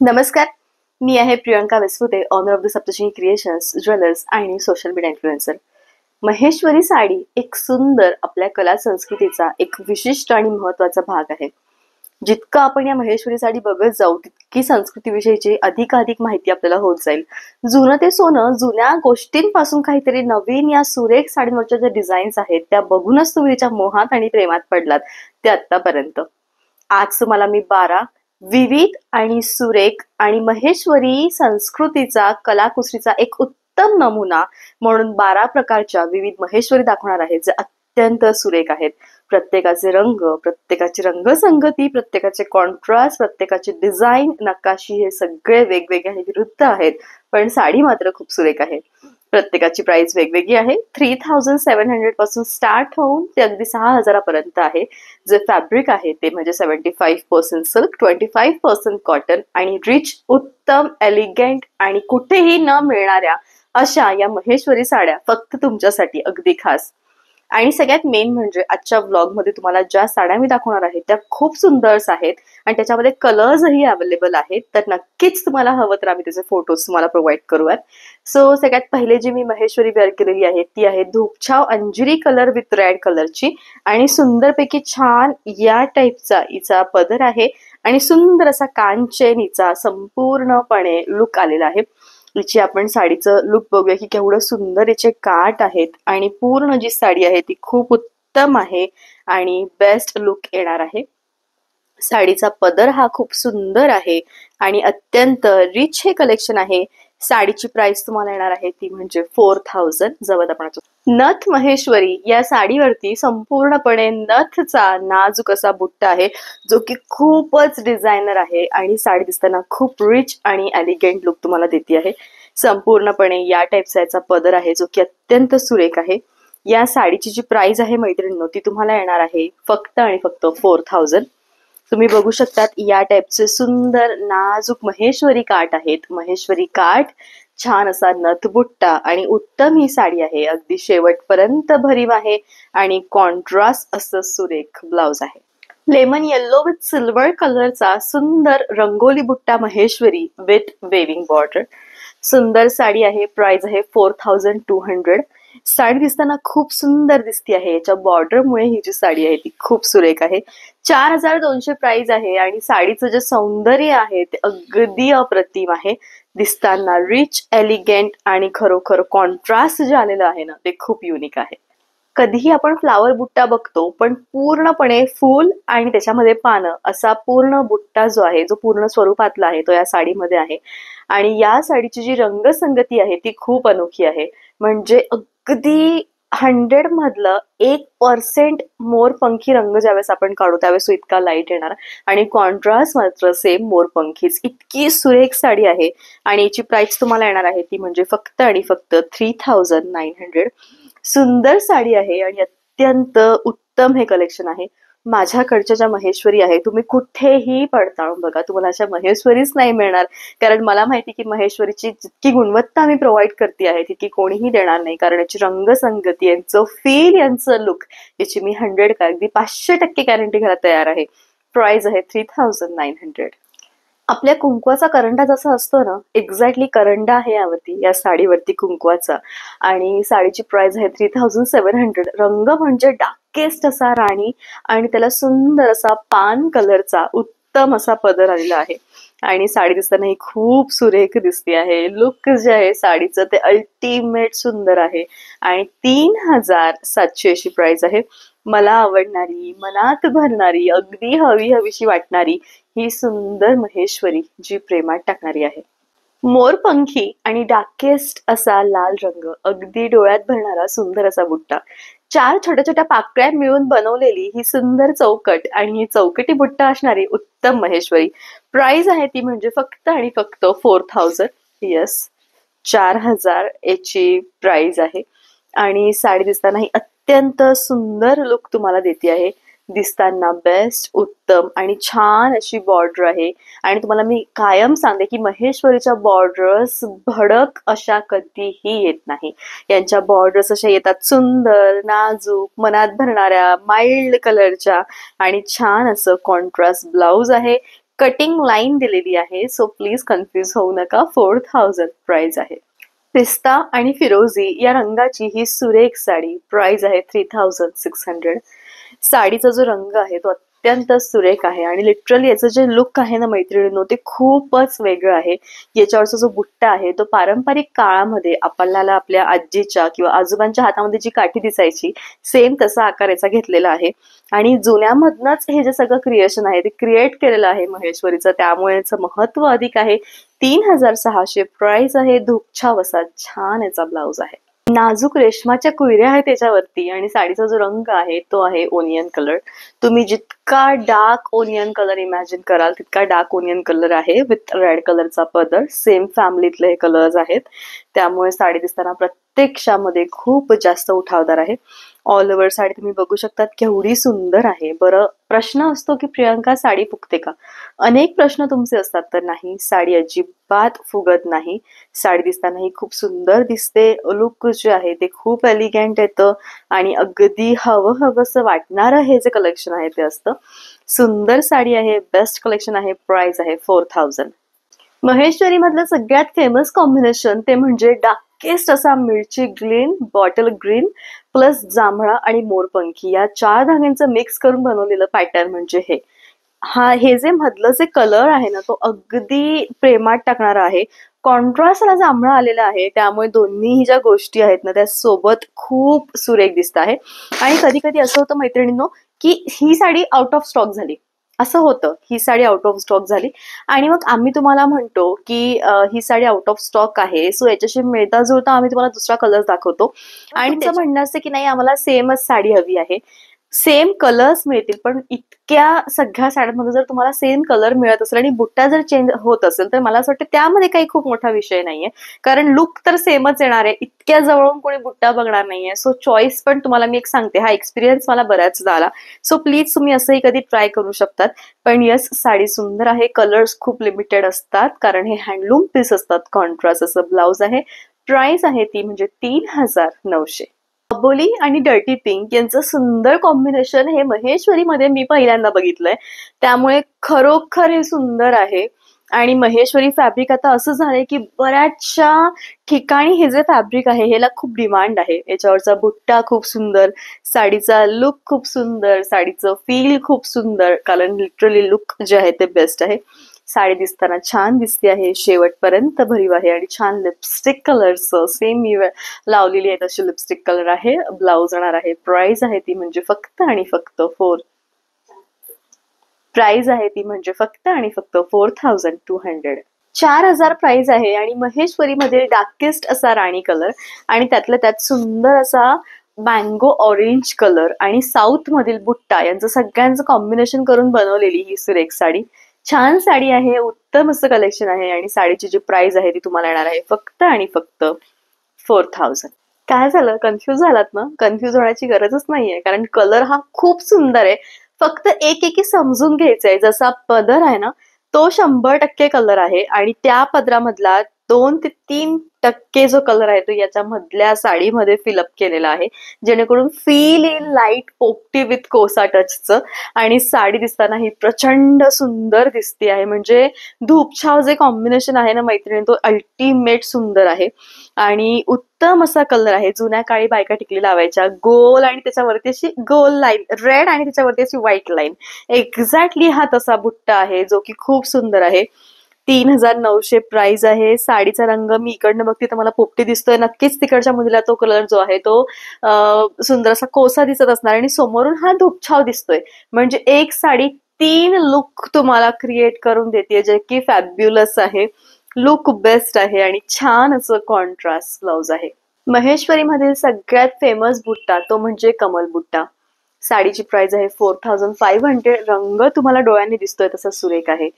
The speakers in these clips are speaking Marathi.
नमस्कार, मी आहे Priyanka Visphute, owner of the Saptashrungi creations, jewellers आणि social media influencer. Maheshwari sari एक सुंदर आपल्या कला संस्कृतीचा एक विशिष्ट आणि महत्वाचा भाग आहे. जितकं आपण या महेश्वरी साडी बघत जाऊ तितकी संस्कृतीविषयीची अधिकाधिक माहिती आपल्याला होत जाईल. जुनं ते सोनं, जुन्या गोष्टींपासून काहीतरी नवीन या सुरेख साडींवरच्या ज्या डिझाईन्स आहेत त्या बघूनच तुम्ही तिच्या मोहात आणि प्रेमात पडलात ते आतापर्यंत. आज तुम्हाला मी 12 विविध आणि सुरेख आणि महेश्वरी संस्कृतीचा कलाकुसरीचा एक उत्तम नमुना म्हणून 12 प्रकारच्या विविध महेश्वरी दाखवणार आहे, जे अत्यंत सुरेख आहेत. प्रत्येकाचे रंग, प्रत्येकाची रंगसंगती, प्रत्येकाचे कॉन्ट्रास्ट, प्रत्येकाची डिझाईन, नकाशी हे सगळे वेगवेगळे आणि विरुद्ध आहेत, पण साडी मात्र खूप सुरेख आहे. प्रत्येकाची प्राइस वेगवेगळी आहे. 3700 पासून स्टार्ट होऊन ते अगदी 6000 पर्यंत आहे. जे फॅब्रिक आहे ते म्हणजे 75% सिल्क, 25% कॉटन आणि रिच, उत्तम, एलिगंट आणि कुठेही न मिळणाऱ्या अशा या महेश्वरी साड्या फक्त तुमच्यासाठी अगदी खास. आणि सगळ्यात मेन म्हणजे आजच्या व्लॉग मध्ये तुम्हाला ज्या साड्या मी दाखवणार आहे त्या खूप सुंदर आहेत आणि त्याच्यामध्ये कलर्सही अवेलेबल आहेत. तर नक्कीच तुम्हाला हवं तर आम्ही त्याचे फोटोज तुम्हाला प्रोव्हाइड करूयात. सो सगळ्यात पहिले जी मी महेश्वरी वेअर केलेली आहे ती आहे धूपछाव अंजिरी कलर विथ रेड कलरची आणि सुंदरपैकी छान या टाईपचा हिचा पदर आहे आणि सुंदर असा कांचेन हिचा संपूर्णपणे लुक आलेला आहे. हिची आपण साडीचं लुक बघूया की केवढं सुंदर याचे काठ आहेत आणि पूर्ण जी साडी आहे ती खूप उत्तम आहे आणि बेस्ट लुक येणार आहे. साडीचा पदर हा खूप सुंदर आहे आणि अत्यंत रिच हे कलेक्शन आहे. साडीची प्राइस तुम्हाला येणार आहे ती म्हणजे 4000. जवळ आपण नथ महेश्वरी या साडीवरती संपूर्णपणे नथचा नाजूक असा बुट्टा आहे जो की खूपच डिझायनर आहे आणि साडी दिसताना खूप रिच आणि एलिगंट लुक तुम्हाला देते आहे. संपूर्णपणे या टाईपचा याचा पदर आहे जो की अत्यंत सुरेख आहे. या साडीची जी प्राइस आहे मैत्रिणींनो ती तुम्हाला येणार आहे फक्त आणि फक्त 4000. तुम्ही बघू शकतात या टाईपचे सुंदर नाजूक महेश्वरी काठ आहेत. महेश्वरी काठ, छान असा नथबुट्टा आणि उत्तम ही साडी आहे. अगदी शेवटपर्यंत भरीव आहे आणि कॉन्ट्रास्ट असं सुरेख ब्लाउज आहे. लेमन येल्लो विथ सिल्वर कलरचा सुंदर रंगोली बुट्टा महेश्वरी विथ वेविंग बॉर्डर. सुंदर साडी आहे. प्राइस आहे 4200. साडी दिसताना खूप सुंदर दिसते आहे. याच्या बॉर्डरमुळे ही जी साडी आहे ती खूप सुरेख आहे. 4200 प्राइस आहे आणि साडीचं जे सौंदर्य आहे ते अगदी अप्रतिम आहे. दिसताना रिच, एलिगंट आणि खरोखर कॉन्ट्रास्ट जे आलेलं आहे ना ते खूप युनिक आहे. कधीही आपण फ्लावर बुट्टा बघतो पण पूर्णपणे फूल आणि त्याच्यामध्ये पानं असा पूर्ण बुट्टा जो आहे जो पूर्ण स्वरूपातला आहे तो या साडीमध्ये आहे. आणि या साडीची जी रंगसंगती आहे ती खूप अनोखी आहे. म्हणजे अगदी 100 मधलं 1% मोरपंखी रंग ज्यावेळेस आपण काढू त्यावेळेस तो इतका लाईट येणार आणि कॉन्ट्रास्ट मात्र सेम मोरपंखीच. इतकी सुरेख साडी आहे आणि याची प्राइस तुम्हाला येणार आहे ती म्हणजे फक्त आणि फक्त 3900. सुंदर साडी आहे आणि अत्यंत उत्तम हे कलेक्शन आहे. माझ्याकडच्या ज्या महेश्वरी आहे तुम्ही कुठेही पडताळून बघा तुम्हाला अशा महेश्वरीच नाही मिळणार. कारण मला माहिती की महेश्वरीची जितकी गुणवत्ता मी प्रोव्हाइड करते आहे तितकी कोणीही देणार नाही. कारण याची रंगसंगती, यांचं फील, यांचं लुक याची मी 100 का अगदी 500% गॅरंटी घ्यायला तयार आहे. प्राइस आहे 3900. आपल्या कुंकवाचा करंडा जसा असतो ना एक्झॅक्टली करंडा आहे यावरती या साडीवरती कुंकवाचा आणि साडीची प्राइस आहे 3700. रंग म्हणजे डार्केस्ट असा राणी आणि त्याला सुंदर असा पान कलरचा उत्तम असा पदर आलेला आहे आणि साडी दिसताना ही खूप सुरेख दिसते आहे. लुक जे आहे साडीचं ते अल्टिमेट सुंदर आहे आणि 3700 अशी प्राइस आहे. मला आवडणारी, मनात भरणारी, अगदी हवी हवीशी वाटणारी ही सुंदर महेश्वरी जी प्रेमात टाकणारी आहे. मोरपंखी आणि डार्केस्ट असा लाल रंग, अगदी डोळ्यात भरणारा सुंदर असा बुट्टा, 4 छोट्या छोट्या पाकळ्या मिळून बनवलेली ही सुंदर चौकट आणि ही चौकटी बुट्टा असणारी उत्तम महेश्वरी. प्राइस आहे ती म्हणजे फक्त आणि फक्त 4000. येस, 4000 याची प्राइस आहे आणि साडी दिसताना ही अत्यंत सुंदर लुक तुम्हाला देते आहे. दिसताना बेस्ट, उत्तम आणि छान अशी बॉर्डर आहे आणि तुम्हाला मी कायम सांगते की महेश्वरीच्या बॉर्डर्स भडक अशा कधीही येत नाही. यांच्या बॉर्डर्स अशा येतात सुंदर, नाजूक, मनात भरणाऱ्या, माइल्ड कलरच्या आणि छान असं कॉन्ट्रास्ट ब्लाउज आहे. कटिंग लाईन दिलेली आहे, सो प्लीज कन्फ्यूज होऊ नका. 4000 प्राइस आहे. पिस्ता आणि फिरोझी या रंगाची ही सुरेख साडी, प्राइस आहे 3600. साडीचा जो रंग आहे तो अत्यंत सुरेख आहे आणि लिटरली याचं जे लुक आहे ना मैत्रिणींनो, ते खूपच वेगळं आहे. याच्यावरचा जो बुट्टा आहे तो पारंपरिक काळामध्ये आपल्याला आपल्या आजीच्या किंवा आजोबांच्या हातामध्ये जी काठी दिसायची, सेम तसा आकार याचा घेतलेला आहे. आणि जुन्यामधनच हे जे सगळं क्रिएशन आहे ते क्रिएट केलेलं आहे महेश्वरीचं, त्यामुळे याचं महत्व अधिक आहे. 3600 प्राइस आहे. धूपछाव असा छान याचा ब्लाउज आहे. नाजूक रेशमाच्या कुयऱ्या आहेत त्याच्यावरती आणि साडीचा जो रंग आहे तो आहे ओनियन कलर. तुम्ही जितका डार्क ओनियन कलर इमॅजिन कराल तितका डार्क ओनियन कलर आहे, विथ रेड कलरचा पदर. सेम फॅमिलीतले हे कलर्स आहेत, त्यामुळे साडी दिसताना प्रत्यक्षामध्ये खूप जास्त उठावदार आहे. ऑल ओव्हर साडी तुम्ही बघू शकतात केवढी सुंदर आहे. बरं, प्रश्न असतो की प्रियंका साडी फुगते का? अनेक प्रश्न तुमचे असतात, तर नाही, साडी अजिबात फुगत नाही. साडी दिसताना ही खूप सुंदर दिसते. लुक जे आहे ते खूप एलिगंट येतं आणि अगदी हवं हवंसं वाटणारं हे जे कलेक्शन आहे ते असतं. सुंदर साडी आहे, बेस्ट कलेक्शन आहे. प्राइस आहे 4000. महेश्वरी मधलं सगळ्यात फेमस कॉम्बिनेशन ते म्हणजे डार्केस्ट असा मिरची ग्रीन, बॉटल ग्रीन प्लस जांभळा आणि मोरपंखी या 4 धाग्यांचं मिक्स करून बनवलेलं पॅटर्न म्हणजे हे जे मधलं जे कलर आहे ना तो अगदी प्रेमात टाकणारा आहे. कॉन्ट्रास्टला जांभळा आलेला आहे, त्यामुळे दोन्ही ज्या गोष्टी आहेत ना त्या सोबत खूप सुरेख दिसत आहे. आणि कधी कधी असं होतं मैत्रिणींनो की ही साडी आउट ऑफ स्टॉक झाली, असं होतं, ही साडी आउट ऑफ स्टॉक झाली आणि मग आम्ही तुम्हाला म्हणतो की ही साडी आउट ऑफ स्टॉक आहे, सो याच्याशी मिळता जुळता आम्ही तुम्हाला दुसरा कलर दाखवतो. आणि तुमचं म्हणणं असतं की नाही आम्हाला सेमच साडी हवी आहे. सेम कलर्स मिळतील, पण इतक्या सगळ्या साड्यांमध्ये जर तुम्हाला सेम कलर मिळत असेल आणि बुट्टा जर चेंज होत असेल तर मला असं वाटतं त्यामध्ये काही खूप मोठा विषय नाहीये, कारण लुक तर सेमच येणार आहे. इतक्या जवळून कोणी बुट्टा बघणार नाहीये. सो चॉईस पण तुम्हाला मी एक सांगते, हा एक्सपिरियन्स मला बऱ्याचदा आला, सो प्लीज तुम्ही असंही कधी ट्राय करू शकतात. पण यस, साडी सुंदर आहे. कलर्स खूप लिमिटेड असतात कारण हे हँडलूम पीस असतात. कॉन्ट्रास्ट असं ब्लाउज आहे. प्राइस आहे ती म्हणजे 3900. अबोली आणि डर्टी पिंक यांचं सुंदर कॉम्बिनेशन हे महेश्वरी मध्ये मी पहिल्यांदा बघितलंय, त्यामुळे खरोखर हे सुंदर आहे. आणि महेश्वरी फॅब्रिक आता असं झालंय की बऱ्याचशा ठिकाणी हे जे फॅब्रिक आहे ह्याला खूप डिमांड आहे. याच्यावरचा बुट्टा खूप सुंदर, साडीचा लुक खूप सुंदर, साडीचं फील खूप सुंदर, कारण लिटरली लुक जे आहे ते बेस्ट आहे. साडी दिसताना छान दिसते आहे, शेवटपर्यंत भरीव आहे आणि छान लिपस्टिक कलर्स सेम मी लावलेली आहे तशी लिपस्टिक कलर आहे. ब्लाउज येणार आहे. प्राइस आहे ती म्हणजे फक्त आणि फक्त 4200. 4000 प्राइस आहे आणि महेश्वरी मध्ये डार्केस्ट असा राणी कलर आणि त्यातल्या त्यात सुंदर असा मँगो ऑरेंज कलर आणि साऊथ मधील बुट्टा यांचं सगळ्यांचं कॉम्बिनेशन करून बनवलेली ही सुरेख साडी. छान साडी आहे, उत्तम असं कलेक्शन आहे आणि साडीची जी प्राइस आहे ती तुम्हाला येणार आहे फक्त आणि फक्त 4000. काय झालं, कन्फ्यूज झालात ना? कन्फ्यूज होण्याची गरजच नाहीये, कारण कलर हा खूप सुंदर आहे. फक्त एक समजून घ्यायचंय, जसा पदर आहे ना तो 100% कलर आहे आणि त्या पदरामधला 2 ते 3% जो कलर आहे तो याच्या मधल्या साडीमध्ये फिलअप केलेला आहे, जेणेकरून फील इन लाईट पोपटी विथ कोसा टचचं. आणि साडी दिसताना ही प्रचंड सुंदर दिसते आहे. म्हणजे धूपछाव जे कॉम्बिनेशन आहे ना मैत्रिणी, तो अल्टिमेट सुंदर आहे आणि उत्तम असा कलर आहे. जुन्या काळी बायका टिकली लावायच्या, गोल आणि त्याच्यावरती अशी गोल लाईन रेड आणि त्याच्यावरती अशी व्हाईट लाईन, एक्झॅक्टली हा तसा बुट्टा आहे जो की खूप सुंदर आहे. 3900 प्राइस आहे. साडीचा रंग मी इकडनं बघते तर मला पोपटी दिसतोय, नक्कीच तिकडच्या मुलीला तो कलर जो आहे तो सुंदर असा कोसा दिसत असणार आणि समोरून हा धूपछाव दिसतोय. म्हणजे एक साडी 3 लुक तुम्हाला क्रिएट करून देते, जे की फॅब्युलस आहे. लुक बेस्ट आहे आणि छान असं कॉन्ट्रास्ट ब्लाउज आहे. महेश्वरी मधील सगळ्यात फेमस बुट्टा तो म्हणजे कमल बुट्टा. साडीची प्राइस आहे 4500. रंग तुम्हाला डोळ्यांनी दिसतोय तसा सुरेख आहे.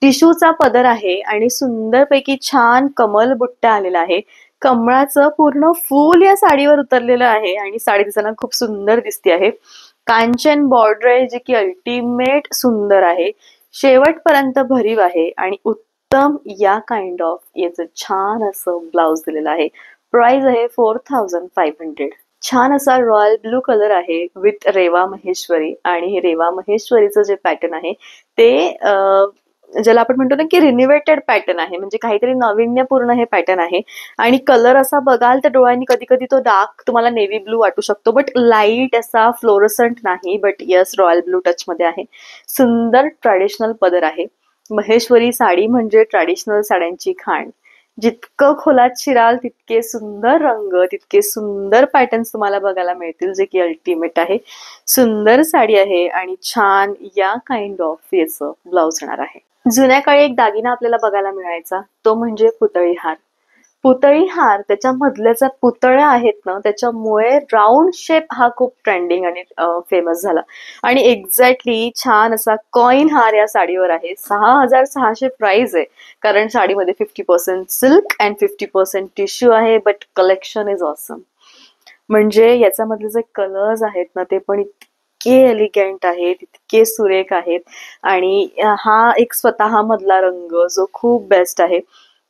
टिश्यूचा पदर आहे आणि सुंदरपैकी छान कमल बुट्टा आलेला आहे. कमळाचं पूर्ण फूल या साडीवर उतरलेलं आहे आणि साडी दिसताना खूप सुंदर दिसते आहे. कांचन बॉर्डर आहे जी की अल्टिमेट सुंदर आहे. शेवटपर्यंत भरीव आहे आणि उत्तम या काइंड ऑफ याचं छान असं ब्लाउज दिलेलं आहे. प्राइस आहे 4500. छान असा रॉयल ब्लू कलर आहे विथ रेवा महेश्वरी आणि हे रेवा महेश्वरीचं जे पॅटर्न आहे ते ज्याला आपण म्हणतो ना की रिनिवेटेड पॅटर्न आहे, म्हणजे काहीतरी नाविन्यपूर्ण हे पॅटर्न आहे. आणि कलर असा बघाल तर डोळ्यांनी कधी कधी तो डार्क तुम्हाला नेव्ही ब्लू वाटू शकतो, बट लाईट असा फ्लोरसंट नाही, but yes royal blue touch मध्ये आहे. सुंदर ट्रॅडिशनल पदर आहे. महेश्वरी साडी म्हणजे ट्रॅडिशनल साड्यांची खाण. जितकं खोलात शिराल तितके सुंदर रंग, तितके सुंदर पॅटर्न्स तुम्हाला बघायला मिळतील, जे की अल्टिमेट आहे. सुंदर साडी आहे आणि छान या काइंड ऑफ याचं ब्लाउज येणार आहे. जुन्या काळी एक दागिना आपल्याला बघायला मिळायचा, तो म्हणजे पुतळी हार. पुतळी हार त्याच्यामधल्या ज्या पुतळ्या आहेत ना, त्याच्यामुळे राऊंड शेप हा खूप ट्रेंडिंग आणि फेमस झाला. आणि एक्झॅक्टली छान असा कॉइन हार या साडीवर आहे. 6,600 प्राइस आहे, कारण साडीमध्ये 50% सिल्क अँड 50% टिश्यू आहे, बट कलेक्शन इज ऑसम. म्हणजे याच्यामधले जे कलर्स आहेत ना, ते पण इतके एलिगंट आहेत, इतके सुरेख आहेत. आणि हा एक स्वतः मधला रंग जो खूप बेस्ट आहे.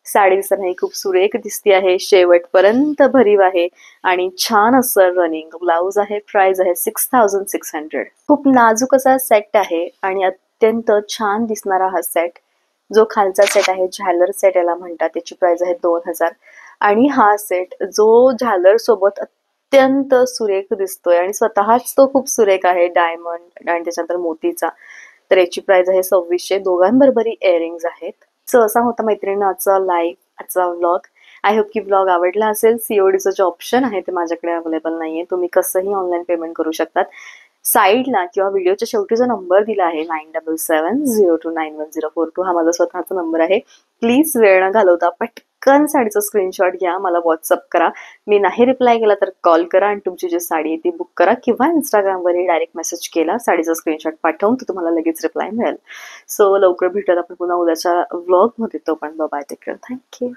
साडी दिसतानाही खूप सुरेख दिसते आहे, शेवटपर्यंत भरीव आहे आणि छान असं रनिंग ब्लाउज आहे. प्राइस आहे 6,600. खूप नाजूक असा सेट आहे आणि अत्यंत छान दिसणारा हा सेट. जो खालचा सेट आहे झालर सेट याला म्हणतात, त्याची प्राइस आहे 2,000. आणि हा सेट जो झालर सोबत अत्यंत सुरेख दिसतोय आणि स्वतःच तो खूप सुरेख आहे, डायमंड आणि त्याच्यानंतर मोतीचा, तर याची प्राइस आहे 2,600. दोघांबरोबरही इयरिंग्स आहेत. सो असा होता मैत्रिणी आजचा आजचा व्लॉग. आय होप की व्लॉग आवडला असेल. सीओडीचं जे ऑप्शन आहे ते माझ्याकडे अवेलेबल नाहीये, तुम्ही कसंही ऑनलाईन पेमेंट करू शकतात. साईडला किंवा व्हिडिओच्या शेवटी जो नंबर दिला आहे 9770291042 हा माझा स्वतःचा नंबर आहे. प्लीज वेळ न घालवता पटकन साडीचा स्क्रीनशॉट घ्या, मला व्हॉट्सअप करा. मी नाही रिप्लाय केला तर कॉल करा आणि तुमची जी साडी आहे ती बुक करा, किंवा इंस्टाग्रामवरही डायरेक्ट मेसेज केला साडीचा स्क्रीनशॉट पाठवून तर तुम्हाला लगेच रिप्लाय मिळेल. सो लवकर भेटूयात आपण पुन्हा उद्याच्या व्लॉगमध्ये. तो पण बाय, टेक केअर, थँक्यू.